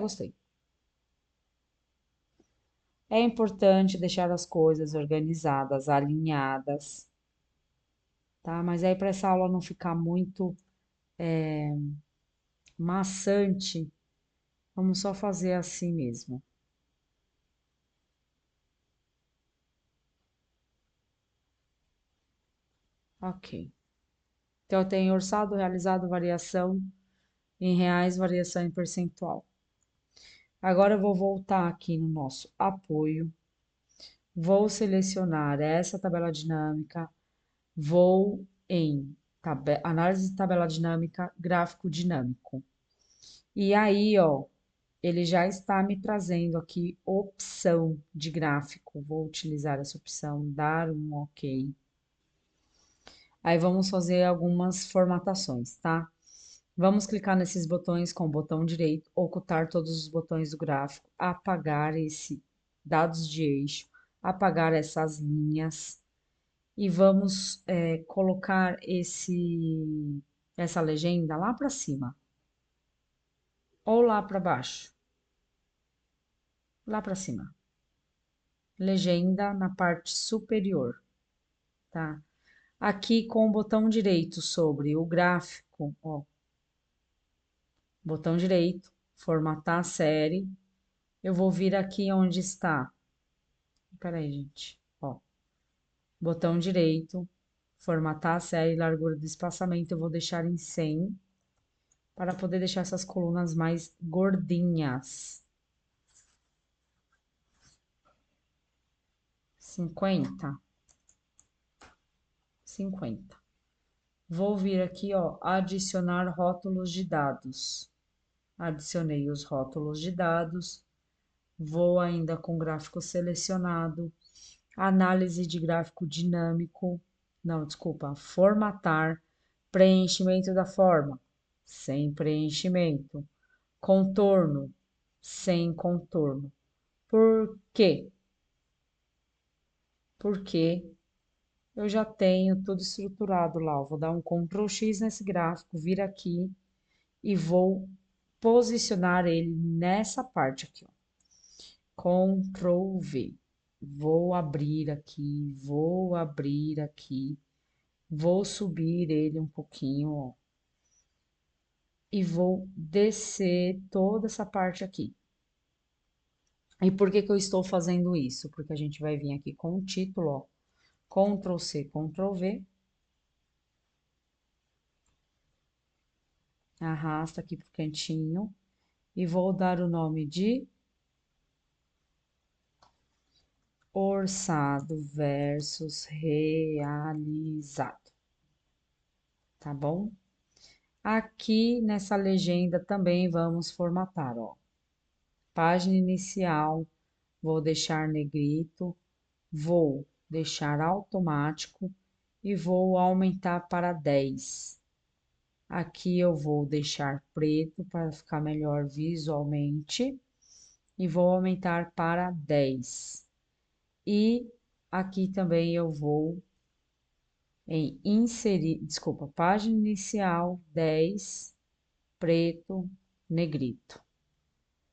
gostei. É importante deixar as coisas organizadas, alinhadas, tá? Mas aí para essa aula não ficar muito maçante, vamos só fazer assim mesmo. Ok. Então, eu tenho orçado, realizado, variação em reais, variação em percentual. Agora eu vou voltar aqui no nosso apoio, vou selecionar essa tabela dinâmica, vou em análise de tabela dinâmica, gráfico dinâmico. E aí, ó, ele já está me trazendo aqui opção de gráfico. Vou utilizar essa opção, dar um OK. Aí vamos fazer algumas formatações, tá? Vamos clicar nesses botões com o botão direito, ocultar todos os botões do gráfico, apagar esse dados de eixo, apagar essas linhas e vamos colocar essa legenda lá para cima ou lá para baixo, lá para cima. Legenda na parte superior, tá? Aqui com o botão direito sobre o gráfico, ó, botão direito, formatar a série. Eu vou vir aqui onde está. Peraí, gente. Ó, botão direito, formatar a série, largura do espaçamento. Eu vou deixar em 100 para poder deixar essas colunas mais gordinhas. 50. 50. Vou vir aqui, ó, adicionar rótulos de dados. Adicionei os rótulos de dados. Vou ainda com gráfico selecionado, análise de gráfico dinâmico, não, desculpa, formatar, preenchimento da forma, sem preenchimento, contorno, sem contorno. Por quê? Porque eu já tenho tudo estruturado lá. Eu vou dar um Ctrl X nesse gráfico, vir aqui e vou posicionar ele nessa parte aqui, ó. Ctrl V. Vou abrir aqui, vou subir ele um pouquinho, ó, e vou descer toda essa parte aqui. E por que que eu estou fazendo isso? Porque a gente vai vir aqui com o título, ó, Ctrl C, Ctrl V, arrasta aqui pro cantinho e vou dar o nome de orçado versus realizado, tá bom? Aqui nessa legenda também vamos formatar, ó. Página inicial, vou deixar negrito, vou deixar automático e vou aumentar para 10. Aqui eu vou deixar preto para ficar melhor visualmente e vou aumentar para 10. E aqui também eu vou em inserir, desculpa, página inicial 10, preto, negrito.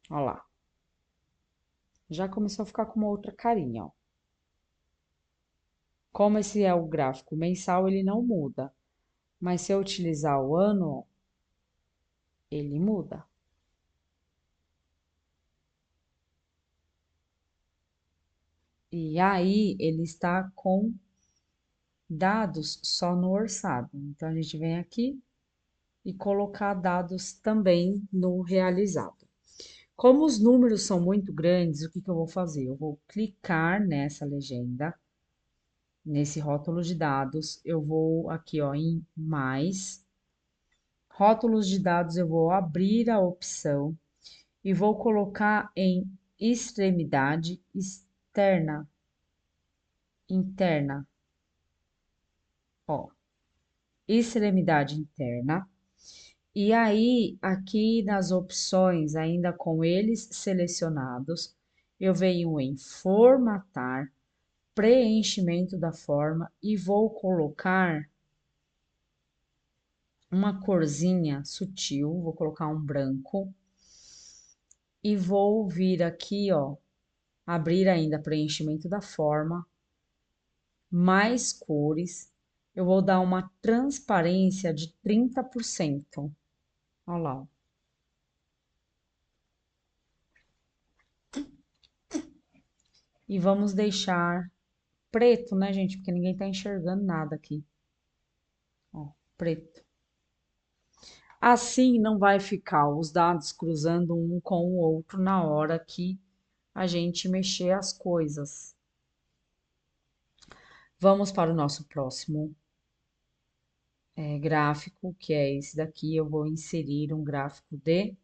Olha lá. Já começou a ficar com uma outra carinha, ó. Como esse é o gráfico mensal, ele não muda. Mas se eu utilizar o ano, ó, ele muda. E aí, ele está com dados só no orçado. Então, a gente vem aqui e colocar dados também no realizado. Como os números são muito grandes, o que que eu vou fazer? Eu vou clicar nessa legenda, nesse rótulo de dados, eu vou aqui, ó, em mais, rótulos de dados, eu vou abrir a opção e vou colocar em extremidade externa, interna, ó, extremidade interna. E aí, aqui nas opções, ainda com eles selecionados, eu venho em formatar, preenchimento da forma e vou colocar uma corzinha sutil, vou colocar um branco e vou vir aqui, ó, abrir ainda preenchimento da forma, mais cores. Eu vou dar uma transparência de 30%. Olha lá, ó. E vamos deixar preto, né, gente? Porque ninguém tá enxergando nada aqui. Ó, preto. Assim não vai ficar os dados cruzando um com o outro na hora que a gente mexer as coisas. Vamos para o nosso próximo gráfico, que é esse daqui. Eu vou inserir um gráfico de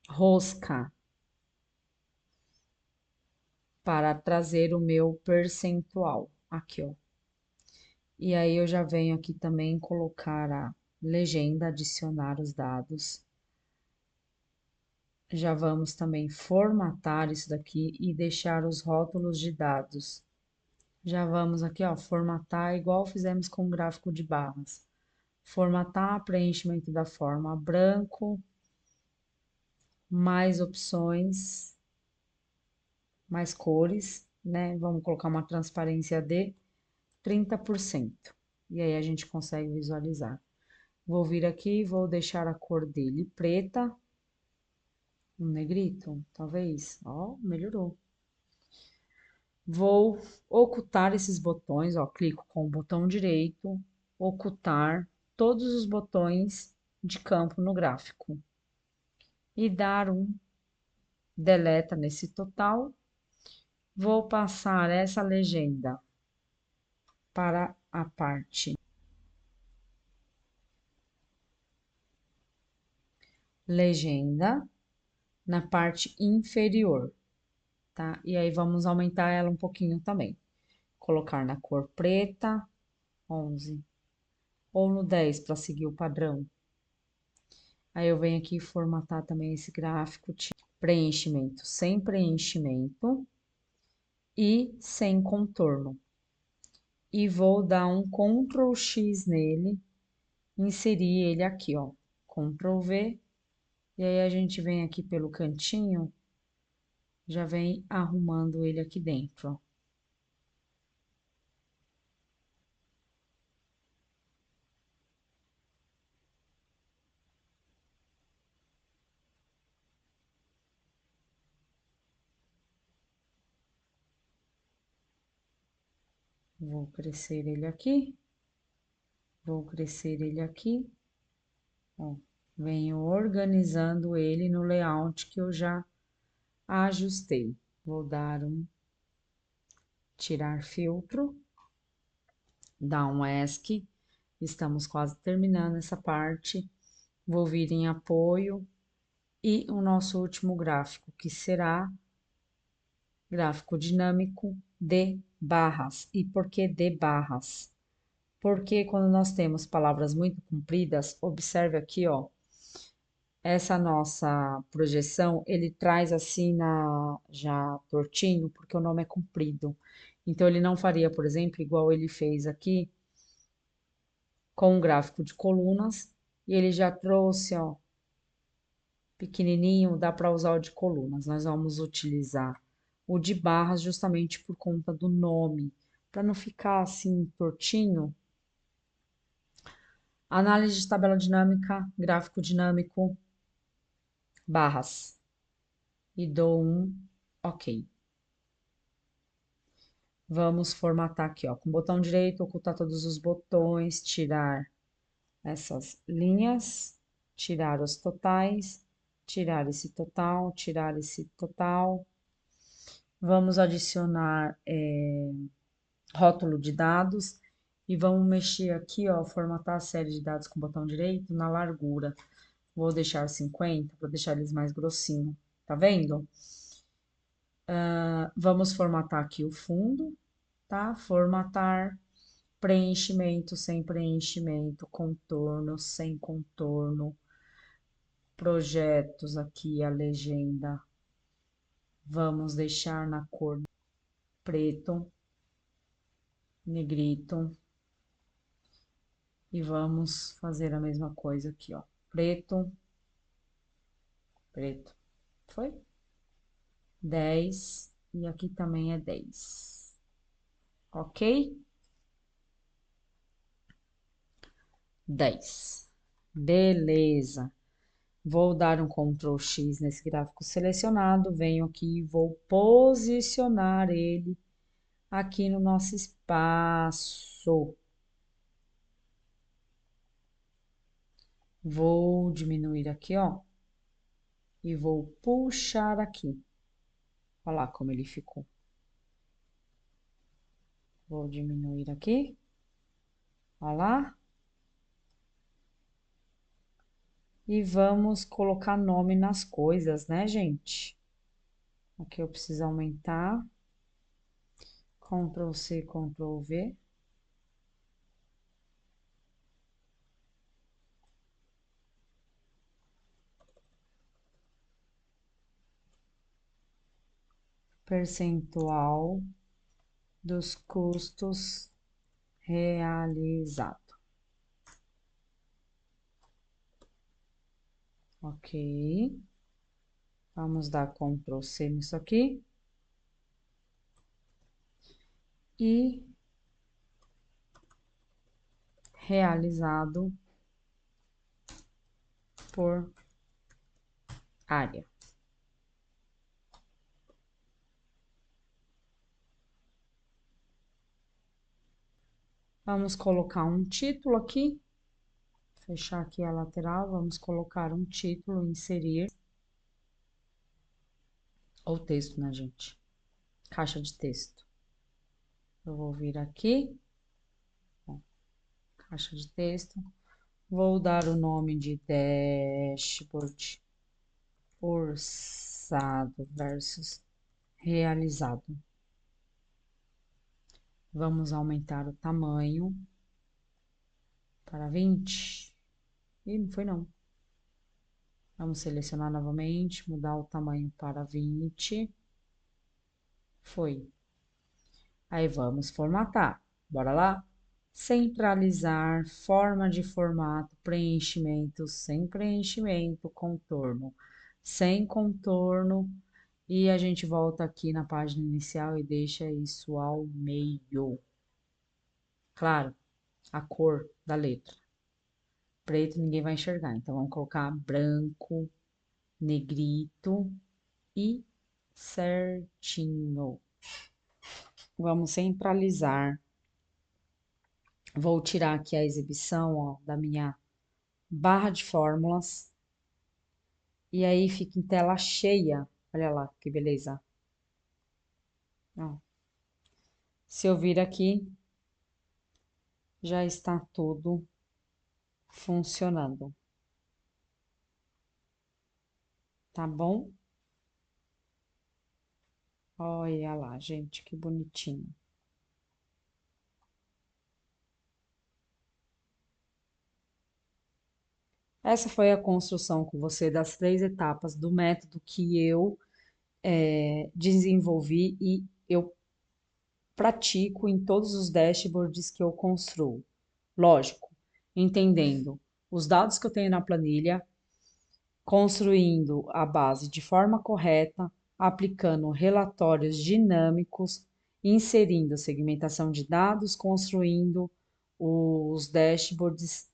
rosca para trazer o meu percentual. Aqui, ó. E aí eu já venho aqui também colocar a legenda, adicionar os dados. Já vamos também formatar isso daqui e deixar os rótulos de dados. Já vamos aqui, ó, formatar igual fizemos com o gráfico de barras. Formatar, preenchimento da forma branco, mais opções, mais cores, né? Vamos colocar uma transparência de 30%. E aí a gente consegue visualizar. Vou vir aqui, vou deixar a cor dele preta, um negrito, talvez. Ó, melhorou. Vou ocultar esses botões, ó, clico com o botão direito, ocultar todos os botões de campo no gráfico e dar um deleta nesse total. Vou passar essa legenda para a parte legenda na parte inferior, tá? E aí vamos aumentar ela um pouquinho também. Colocar na cor preta, 11, ou no 10 para seguir o padrão. Aí eu venho aqui formatar também esse gráfico, preenchimento sem preenchimento e sem contorno. E vou dar um Ctrl X nele, inserir ele aqui, ó. Ctrl V, e aí a gente vem aqui pelo cantinho, já vem arrumando ele aqui dentro, ó. Vou crescer ele aqui, vou crescer ele aqui, ó. Venho organizando ele no layout que eu já ajustei. Vou dar um tirar filtro, dar um ESC. Estamos quase terminando essa parte. Vou vir em apoio e o nosso último gráfico, que será gráfico dinâmico de barras. E por que de barras? Porque quando nós temos palavras muito compridas, observe aqui, ó, essa nossa projeção, ele traz assim já tortinho, porque o nome é comprido. Então, ele não faria, por exemplo, igual ele fez aqui, com um gráfico de colunas, e ele já trouxe, ó, pequenininho, dá para usar o de colunas. Nós vamos utilizar o de barras justamente por conta do nome, para não ficar assim tortinho. Análise de tabela dinâmica, gráfico dinâmico, barras. E dou um OK. Vamos formatar aqui, ó, com o botão direito, ocultar todos os botões, tirar essas linhas, tirar os totais, tirar esse total, tirar esse total. Vamos adicionar rótulo de dados e vamos mexer aqui, ó, formatar a série de dados com o botão direito na largura. Vou deixar 50 para deixar eles mais grossinho, tá vendo? Vamos formatar aqui o fundo, tá? Formatar, preenchimento sem preenchimento, contorno sem contorno, projetos aqui, a legenda. Vamos deixar na cor preto, negrito. E vamos fazer a mesma coisa aqui, ó. Preto, preto. Foi? 10 e aqui também é 10. Ok? 10. Beleza. Vou dar um Ctrl X nesse gráfico selecionado, venho aqui e vou posicionar ele aqui no nosso espaço. Vou diminuir aqui, ó, e vou puxar aqui. Olha lá como ele ficou. Vou diminuir aqui. Olha lá. E vamos colocar nome nas coisas, né, gente? Aqui eu preciso aumentar. Ctrl C, Ctrl V. Percentual dos custos realizado. Ok. Vamos dar Ctrl C nisso aqui. E realizado por área. Vamos colocar um título aqui. Fechar aqui a lateral. Vamos colocar um título, inserir. Ou texto, né, gente? Caixa de texto. Eu vou vir aqui. Ó, caixa de texto. Vou dar o nome de dashboard orçado versus realizado. Vamos aumentar o tamanho para 20. Ih, não foi não. Vamos selecionar novamente, mudar o tamanho para 20. Foi. Aí vamos formatar. Bora lá? Centralizar, forma de formato, preenchimento, sem preenchimento, contorno, sem contorno. E a gente volta aqui na página inicial e deixa isso ao meio. Claro, a cor da letra. Preto ninguém vai enxergar, então vamos colocar branco, negrito e certinho. Vamos centralizar. Vou tirar aqui a exibição, ó, da minha barra de fórmulas. E aí fica em tela cheia. Olha lá que beleza. Ó. Se eu vir aqui, já está tudo funcionando. Tá bom? Olha lá, gente, que bonitinho. Essa foi a construção com você das 3 etapas do método que eu desenvolvi e eu pratico em todos os dashboards que eu construo. Lógico, entendendo os dados que eu tenho na planilha, construindo a base de forma correta, aplicando relatórios dinâmicos, inserindo segmentação de dados, construindo os dashboards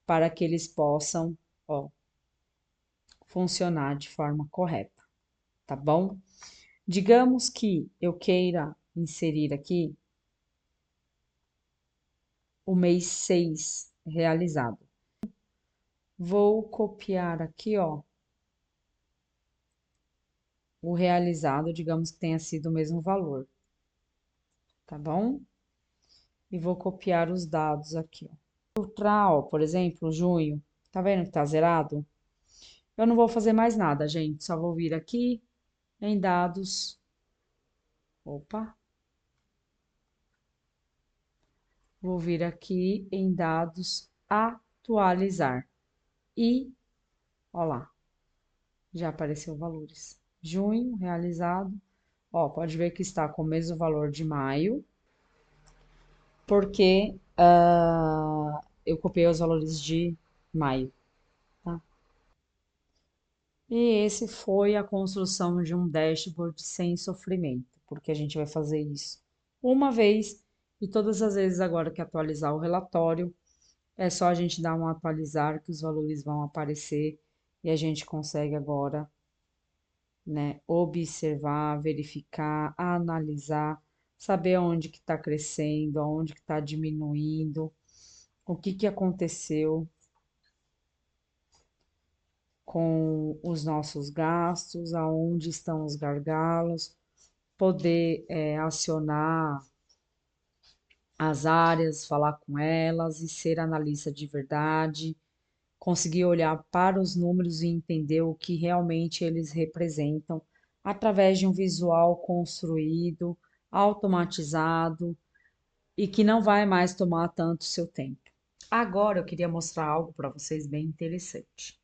para que eles possam, ó, funcionar de forma correta, tá bom? Digamos que eu queira inserir aqui o mês 6 realizado. Vou copiar aqui, ó, o realizado, digamos que tenha sido o mesmo valor, tá bom? E vou copiar os dados aqui, ó. Filtrar, ó, por exemplo, junho, tá vendo que tá zerado? Eu não vou fazer mais nada, gente, só vou vir aqui em dados, opa, vou vir aqui em dados, atualizar e, ó lá, já apareceu valores. Junho, realizado, ó, pode ver que está com o mesmo valor de maio, porque eu copiei os valores de maio, tá? E esse foi a construção de um dashboard sem sofrimento, porque a gente vai fazer isso uma vez e todas as vezes agora que atualizar o relatório, é só a gente dar um atualizar que os valores vão aparecer e a gente consegue agora, né, observar, verificar, analisar, saber onde que está crescendo, aonde que está diminuindo, o que que aconteceu com os nossos gastos, aonde estão os gargalos, poder acionar as áreas, falar com elas e ser analista de verdade, conseguir olhar para os números e entender o que realmente eles representam através de um visual construído, automatizado e que não vai mais tomar tanto seu tempo. Agora eu queria mostrar algo para vocês bem interessante.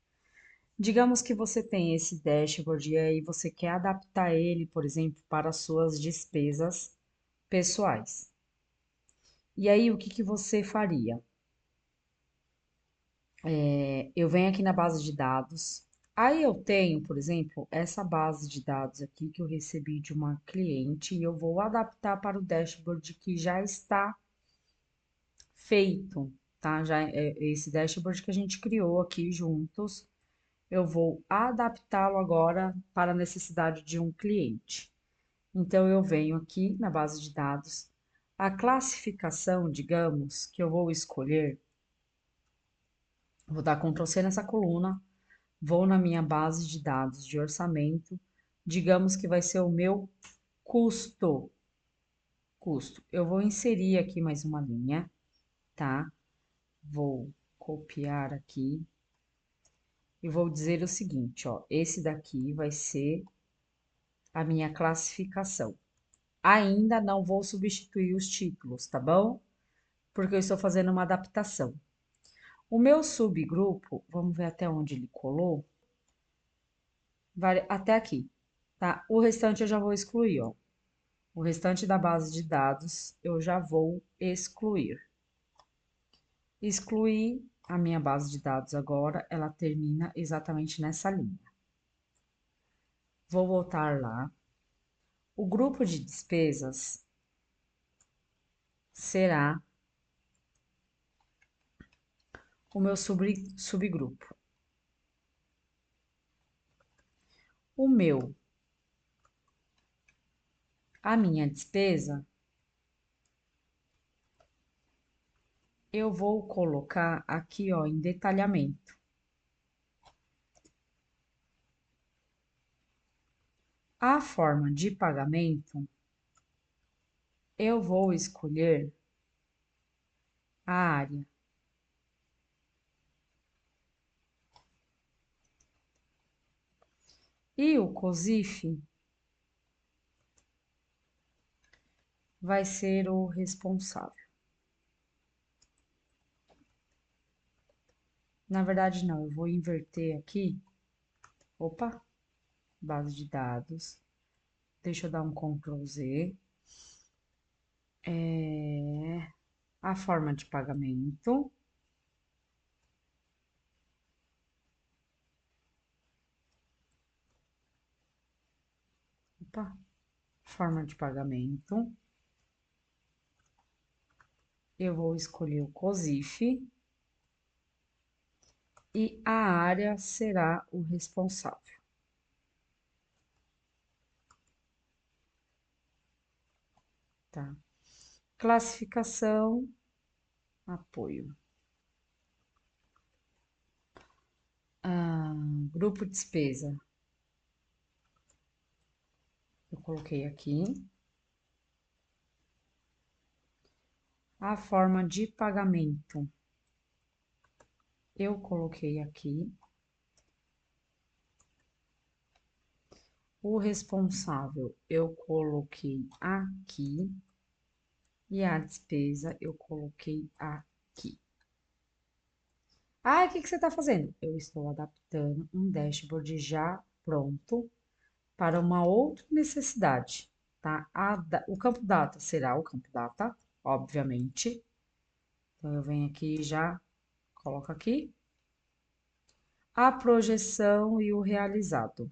Digamos que você tem esse dashboard e aí você quer adaptar ele, por exemplo, para as suas despesas pessoais. E aí, o que que você faria? Eu venho aqui na base de dados. Aí eu tenho, por exemplo, essa base de dados aqui que eu recebi de uma cliente e eu vou adaptar para o dashboard que já está feito, tá? Já é esse dashboard que a gente criou aqui juntos. Eu vou adaptá-lo agora para a necessidade de um cliente. Então, eu venho aqui na base de dados, a classificação, digamos, que eu vou escolher, vou dar Ctrl C nessa coluna, vou na minha base de dados de orçamento, digamos que vai ser o meu custo. Custo. Eu vou inserir aqui mais uma linha, tá? Vou copiar aqui e vou dizer o seguinte, ó, esse daqui vai ser a minha classificação. Ainda não vou substituir os títulos, tá bom? Porque eu estou fazendo uma adaptação. O meu subgrupo, vamos ver até onde ele colou, vai até aqui, tá? O restante eu já vou excluir, ó. O restante da base de dados eu já vou excluir. Excluir a minha base de dados agora, ela termina exatamente nessa linha. Vou voltar lá. O grupo de despesas será o meu subgrupo. O meu, a minha despesa, eu vou colocar aqui, ó, em detalhamento. A forma de pagamento, eu vou escolher a área. E o COSIF vai ser o responsável. Na verdade, não, eu vou inverter aqui. Opa, base de dados. Deixa eu dar um Ctrl Z. A forma de pagamento. Opa, forma de pagamento. Eu vou escolher o COSIF. E a área será o responsável. Tá? Classificação, apoio. Grupo de despesa. Eu coloquei aqui. A forma de pagamento. Eu coloquei aqui. O responsável eu coloquei aqui. E a despesa eu coloquei aqui. Ah, o que que você está fazendo? Eu estou adaptando um dashboard já pronto para uma outra necessidade, tá? O campo data será o campo data, obviamente. Então, eu venho aqui e já coloco aqui. a projeção e o realizado.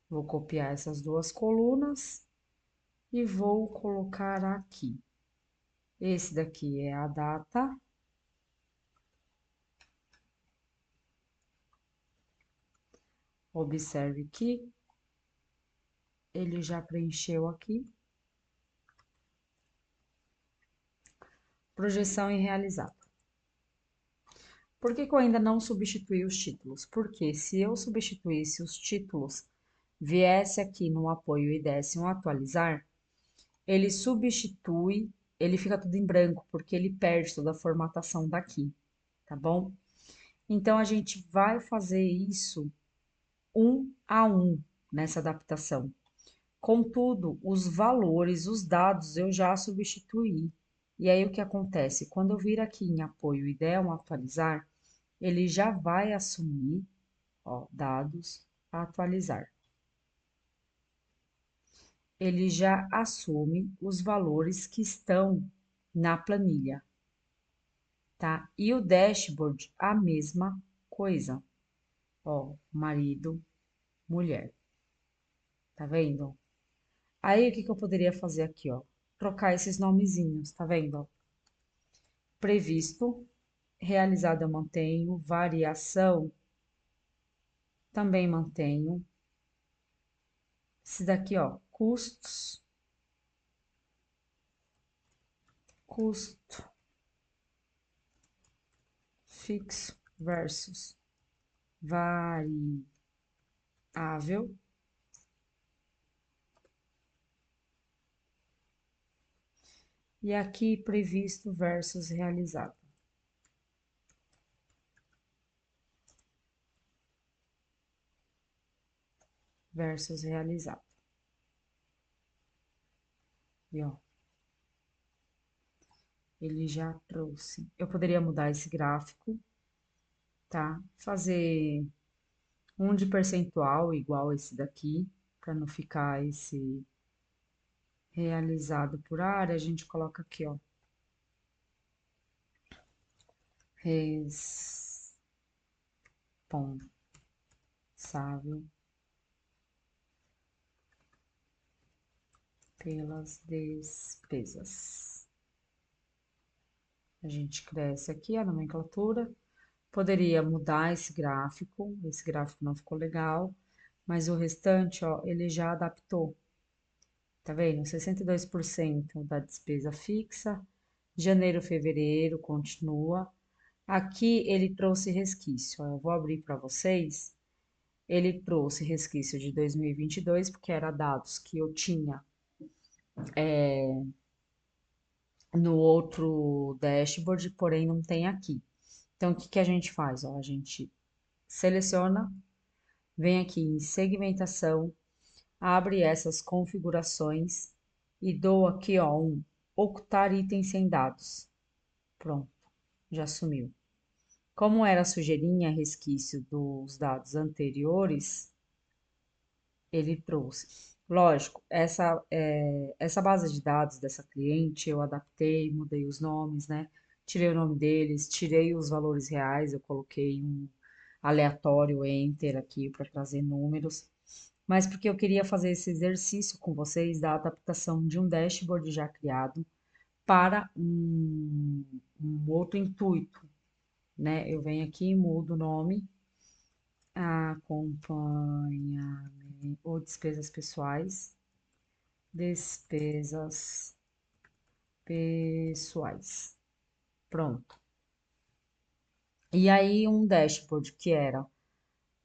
Vou copiar essas duas colunas e vou colocar aqui. Esse daqui é a data. Observe que ele já preencheu aqui. Projeção e realizado. Por que que eu ainda não substituí os títulos? Porque se eu substituísse os títulos, viesse aqui no apoio e desse um atualizar, ele substitui, ele fica tudo em branco, porque ele perde toda a formatação daqui, tá bom? Então, a gente vai fazer isso um a um nessa adaptação. Contudo, os valores, os dados eu já substituí. E aí o que acontece? Quando eu vir aqui em apoio e der um atualizar, ele já vai assumir, ó, dados, atualizar. Ele já assume os valores que estão na planilha, tá? E o dashboard, a mesma coisa. Ó, marido, mulher. Tá vendo? Aí, o que que eu poderia fazer aqui, ó? Trocar esses nomezinhos, tá vendo? Previsto, realizado eu mantenho, variação também mantenho. Esse daqui, ó, custos, custo fixo versus variável. E aqui previsto versus realizado. Versus realizado. E ó, ele já trouxe. Eu poderia mudar esse gráfico, tá? Fazer um de percentual igual esse daqui, para não ficar esse realizado por área, a gente coloca aqui, ó. Responsável pelas despesas. A gente cresce aqui a nomenclatura. Poderia mudar esse gráfico não ficou legal, mas o restante, ó, ele já adaptou. Tá vendo? 62% da despesa fixa, janeiro, fevereiro continua. Aqui ele trouxe resquício, ó, eu vou abrir para vocês. Ele trouxe resquício de 2022, porque era dados que eu tinha no outro dashboard, porém não tem aqui. Então, o que que a gente faz? Ó, a gente seleciona, vem aqui em segmentação, abre essas configurações e dou aqui, ó, um ocultar itens sem dados. Pronto, já sumiu. Como era sujeirinha, resquício dos dados anteriores, ele trouxe. Lógico, essa base de dados dessa cliente eu adaptei, mudei os nomes, né? Tirei o nome deles, tirei os valores reais, eu coloquei um aleatório enter aqui para trazer números, mas porque eu queria fazer esse exercício com vocês da adaptação de um dashboard já criado para um outro intuito, né? Eu venho aqui e mudo o nome, acompanhamento ou despesas pessoais, despesas pessoais. Pronto. E aí um dashboard que era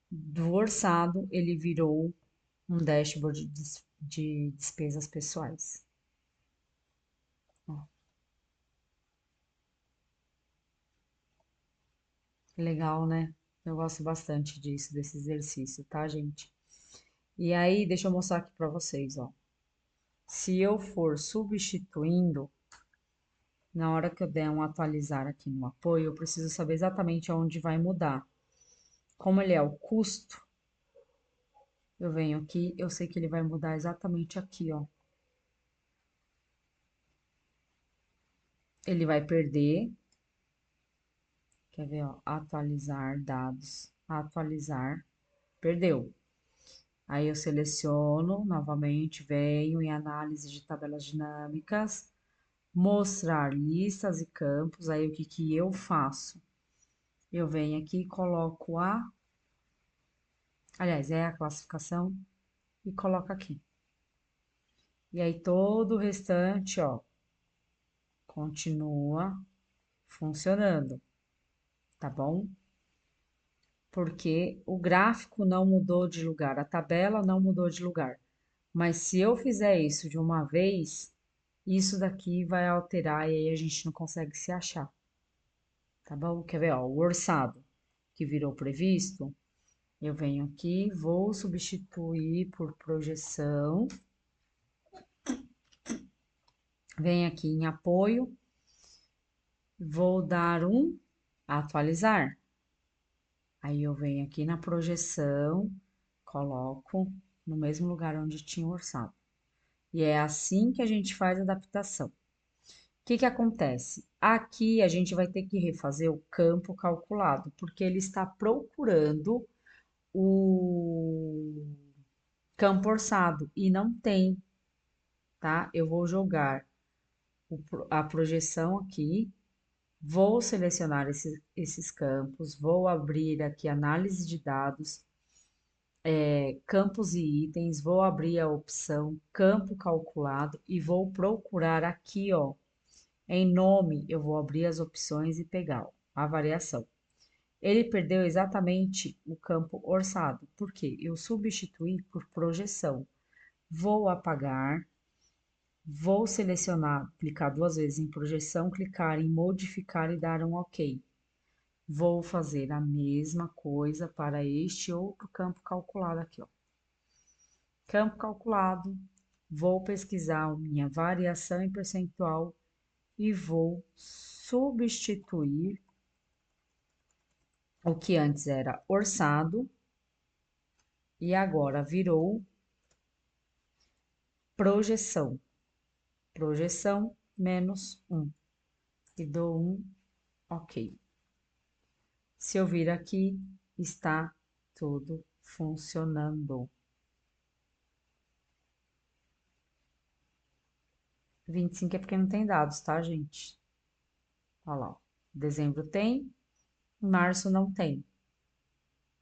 do orçado, ele virou um dashboard de despesas pessoais. Ó, legal, né? Eu gosto bastante disso, desse exercício, tá, gente? E aí, deixa eu mostrar aqui para vocês, ó. Se eu for substituindo, na hora que eu der um atualizar aqui no apoio, eu preciso saber exatamente aonde vai mudar. Como ele é o custo, eu venho aqui, eu sei que ele vai mudar exatamente aqui, ó. Ele vai perder, quer ver, ó, atualizar dados. atualizar, perdeu. Aí eu seleciono novamente, venho em análise de tabelas dinâmicas, mostrar listas e campos. Aí o que que eu faço? Eu venho aqui e coloco aliás, é a classificação e coloco aqui. E aí todo o restante, ó, continua funcionando, tá bom? Porque o gráfico não mudou de lugar, a tabela não mudou de lugar. Mas se eu fizer isso de uma vez, isso daqui vai alterar e aí a gente não consegue se achar, tá bom? Quer ver, ó, o orçado que virou previsto, eu venho aqui, vou substituir por projeção, venho aqui em apoio, vou dar um atualizar. Aí eu venho aqui na projeção, coloco no mesmo lugar onde tinha o orçado. E é assim que a gente faz a adaptação. O que que acontece? Aqui a gente vai ter que refazer o campo calculado, porque ele está procurando o campo orçado e não tem, tá? Eu vou jogar a projeção aqui, vou selecionar esses campos, vou abrir aqui análise de dados, campos e itens, vou abrir a opção campo calculado e vou procurar aqui, ó, em nome, eu vou abrir as opções e pegar ó, a variação. Ele perdeu exatamente o campo orçado, porque eu substituí por projeção. Vou apagar, vou selecionar, clicar duas vezes em projeção, clicar em modificar e dar um OK. Vou fazer a mesma coisa para este outro campo calculado aqui, ó. Campo calculado, vou pesquisar a minha variação em percentual e vou substituir o que antes era orçado e agora virou projeção. Projeção menos 1 e dou um OK. Se eu vir aqui, está tudo funcionando. 25 é porque não tem dados, tá, gente? Olha lá, ó. Dezembro tem, março não tem.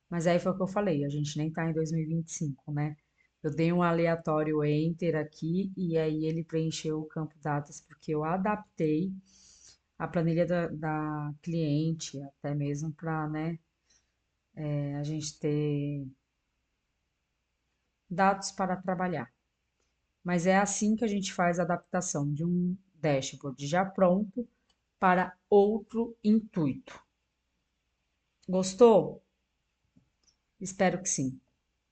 Mas aí foi o que eu falei, a gente nem tá em 2025, né? Eu dei um aleatório enter aqui e aí ele preencheu o campo datas porque eu adaptei a planilha da cliente, até mesmo para, né, a gente ter dados para trabalhar. Mas é assim que a gente faz a adaptação de um dashboard já pronto para outro intuito. Gostou? Espero que sim.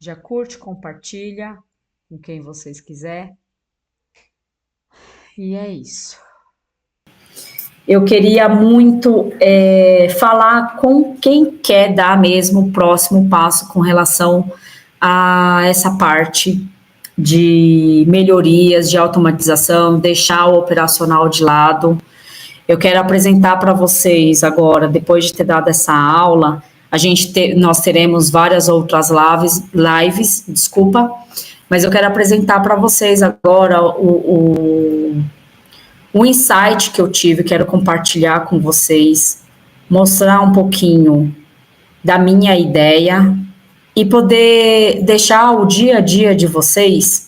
Já curte, compartilha com quem vocês quiser. E é isso. Eu queria muito falar com quem quer dar mesmo o próximo passo com relação a essa parte de melhorias, de automatização, deixar o operacional de lado. Eu quero apresentar para vocês agora, depois de ter dado essa aula, nós teremos várias outras lives, desculpa, mas eu quero apresentar para vocês agora o insight que eu tive, quero compartilhar com vocês, mostrar um pouquinho da minha ideia e poder deixar o dia a dia de vocês